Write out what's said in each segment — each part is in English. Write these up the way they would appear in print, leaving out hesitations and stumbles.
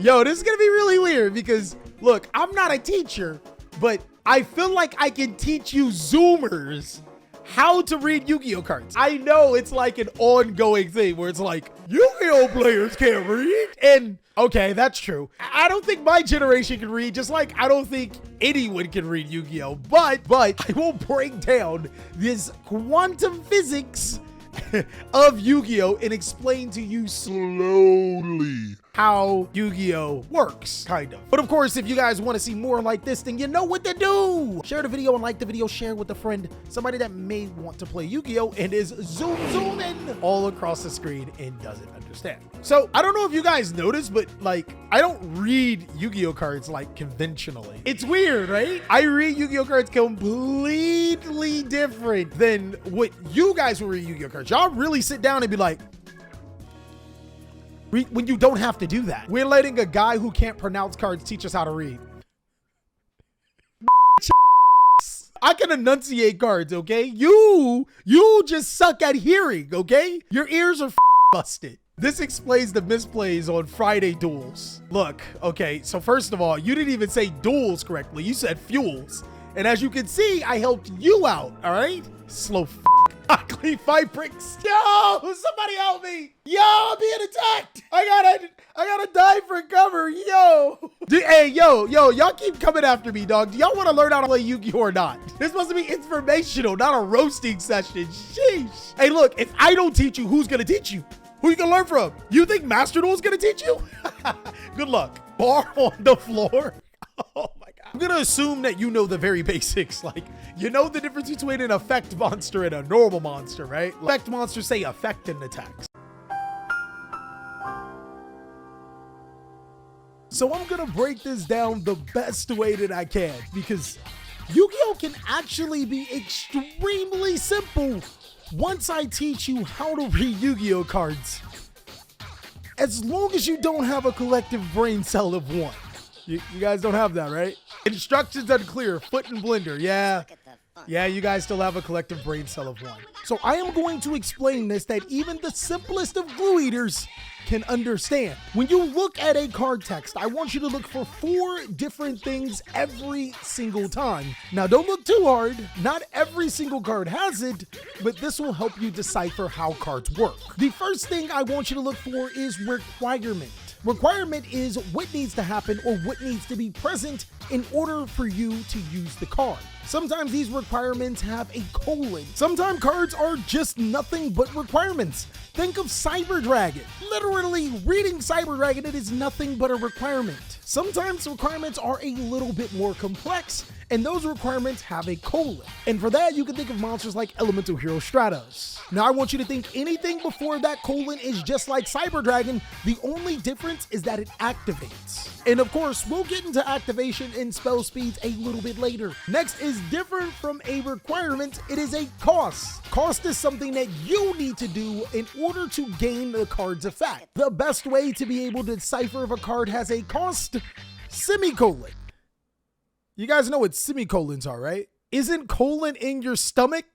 Yo, this is gonna be really weird because look, I'm not a teacher, but I feel like I can teach you Zoomers how to read Yu-Gi-Oh cards. I know it's like an ongoing thing where it's like, Yu-Gi-Oh players can't read. And okay, that's true. I don't think my generation can read, just like I don't think anyone can read Yu-Gi-Oh. But I will break down this quantum physics of Yu-Gi-Oh and explain to you slowly how Yu-Gi-Oh works, kind of. But of course, if you guys want to see more like this, then you know what to do. Share the video and like the video, share with a friend, somebody that may want to play Yu-Gi-Oh and is zooming all across the screen and doesn't understand. So I don't know if you guys noticed, but like, I don't read Yu-Gi-Oh cards like conventionally. It's weird, right? I read Yu-Gi-Oh cards completely different than what you guys will read Yu-Gi-Oh cards. Y'all really sit down and be like, when you don't have to do that. We're letting a guy who can't pronounce cards teach us how to read. I can enunciate cards, okay? You just suck at hearing, okay? Your ears are busted. This explains the misplays on Friday duels. Look, okay, so first of all, you didn't even say duels correctly. You said fuels. And as you can see, I helped you out, all right? Slow ugly fight bricks. Yo, somebody help me. Yo, I'm being attacked. I gotta die for cover. Yo. Hey, yo, y'all keep coming after me, dog. Do y'all want to learn how to play Yu-Gi-Oh or not? This supposed to be informational, not a roasting session. Sheesh. Hey, look, if I don't teach you, who's gonna teach you? Who you gonna learn from? You think Master Duel is gonna teach you? Good luck. Bar on the floor. Oh my God. I'm gonna assume that you know the very basics. Like, you know the difference between an effect monster and a normal monster, right? Effect monsters say effect in attacks. So I'm gonna break this down the best way that I can because Yu-Gi-Oh can actually be extremely simple once I teach you how to read Yu-Gi-Oh cards. As long as you don't have a collective brain cell of one. You guys don't have that, right? Instructions unclear, foot and blender. Yeah, you guys still have a collective brain cell of one. So I am going to explain this that even the simplest of glue eaters can understand. When you look at a card text, I want you to look for 4 different things every single time. Now, don't look too hard. Not every single card has it, but this will help you decipher how cards work. The first thing I want you to look for is requirement. Requirement is what needs to happen or what needs to be present in order for you to use the card. Sometimes these requirements have a colon. Sometimes cards are just nothing but requirements. Think of Cyber Dragon. Literally reading Cyber Dragon, it is nothing but a requirement. Sometimes requirements are a little bit more complex, and those requirements have a colon. And for that, you can think of monsters like Elemental Hero Stratos. Now, I want you to think anything before that colon is just like Cyber Dragon. The only difference is that it activates. And of course, we'll get into activation and spell speeds a little bit later. Next is different from a requirement. It is a cost. Cost is something that you need to do in order to gain the card's effect. The best way to be able to decipher if a card has a cost, semicolon. You guys know what semicolons are, right? Isn't colon in your stomach?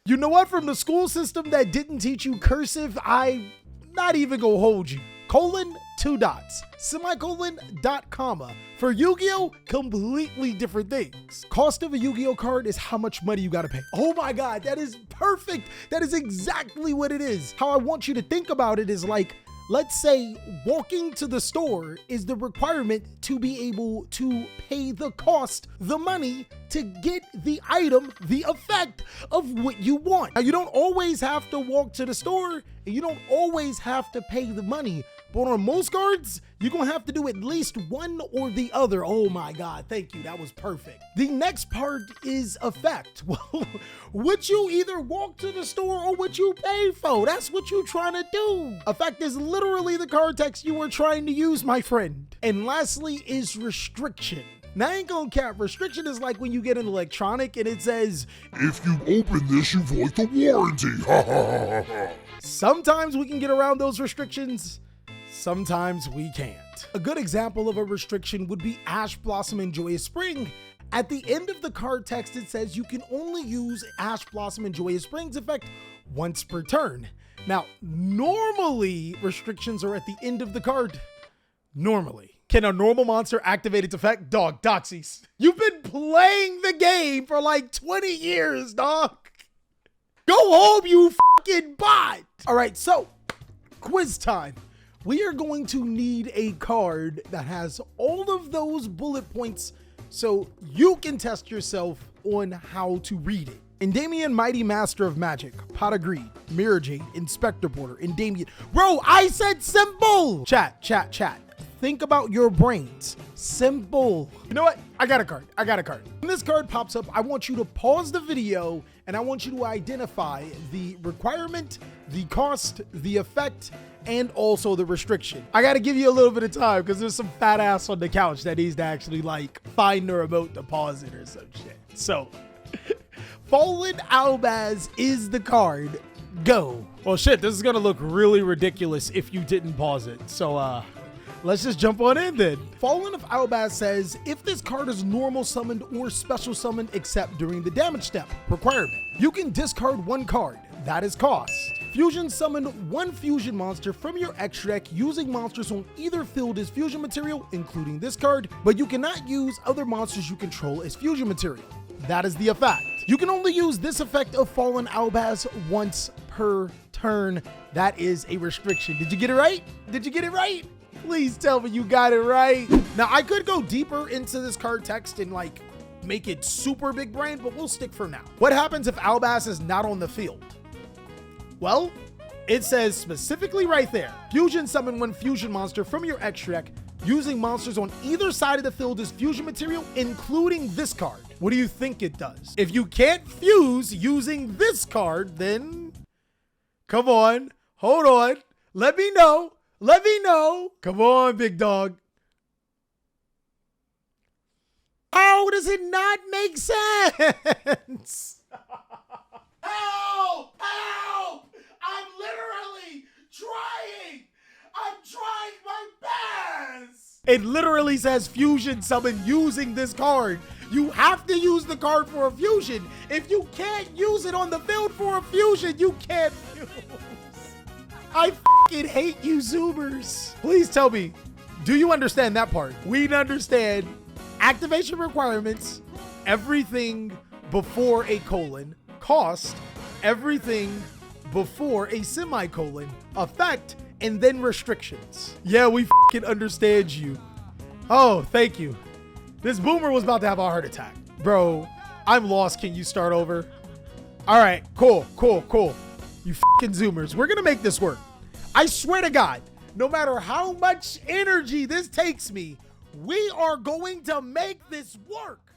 You know what? From the school system that didn't teach you cursive, I'm not even gonna hold you. Colon, 2 dots, semicolon, dot, comma. For Yu-Gi-Oh, completely different things. Cost of a Yu-Gi-Oh card is how much money you gotta pay. Oh my God, that is perfect. That is exactly what it is. How I want you to think about it is like, let's say walking to the store is the requirement to be able to pay the cost, the money, to get the item, the effect of what you want. Now, you don't always have to walk to the store and you don't always have to pay the money, but on most cards, you're gonna have to do at least one or the other. Oh my God, thank you, that was perfect. The next part is effect. Well, what you either walk to the store or what you pay for, that's what you're trying to do. Effect is literally the card text you were trying to use, my friend. And lastly is restriction. Now, I ain't gonna cap. Restriction is like when you get an electronic and it says, if you open this, you void the warranty. Sometimes we can get around those restrictions. Sometimes we can't. A good example of a restriction would be Ash Blossom and Joyous Spring. At the end of the card text, it says you can only use Ash Blossom and Joyous Spring's effect once per turn. Now, normally restrictions are at the end of the card. Normally. Can a normal monster activate its effect? Dog, Doxies. You've been playing the game for like 20 years, dog. Go home, you fucking bot. All right, so quiz time. We are going to need a card that has all of those bullet points so you can test yourself on how to read it. Endymion, Mighty Master of Magic, Pot of Greed, Mirror Jade, Inspector Porter, Endymion. Bro, I said simple. Chat. Think about your brains. Simple. You know what? I got a card. When this card pops up, I want you to pause the video and I want you to identify the requirement, the cost, the effect, and also the restriction. I gotta give you a little bit of time because there's some fat ass on the couch that needs to actually like find the remote to pause it or some shit. So, Fallen Albaz is the card. Go. Well, shit, this is gonna look really ridiculous if you didn't pause it. So, let's just jump on in then. Fallen of Albaz says, if this card is normal summoned or special summoned except during the damage step requirement, you can discard one card. That is cost. Fusion summon one fusion monster from your extra deck using monsters on either field as fusion material, including this card, but you cannot use other monsters you control as fusion material. That is the effect. You can only use this effect of Fallen Albaz once per turn. That is a restriction. Did you get it right? Please tell me you got it right. Now, I could go deeper into this card text and like make it super big brain, but we'll stick for now. What happens if Albaz is not on the field? Well, it says specifically right there, fusion summon one fusion monster from your extra deck using monsters on either side of the field as fusion material, including this card. What do you think it does? If you can't fuse using this card, then come on, hold on, let me know. Come on, big dog. How does it not make sense? Help! I'm literally trying. I'm trying my best. It literally says fusion summon using this card. You have to use the card for a fusion. If you can't use it on the field for a fusion, you can't fuse. I fucking hate you Zoomers. Please tell me, do you understand that part? We understand activation requirements, everything before a colon, cost, everything before a semicolon, effect, and then restrictions. Yeah, we fucking understand you. Oh, thank you. This boomer was about to have a heart attack. Bro, I'm lost. Can you start over? All right, cool. You fucking Zoomers. We're gonna make this work. I swear to God, no matter how much energy this takes me, we are going to make this work.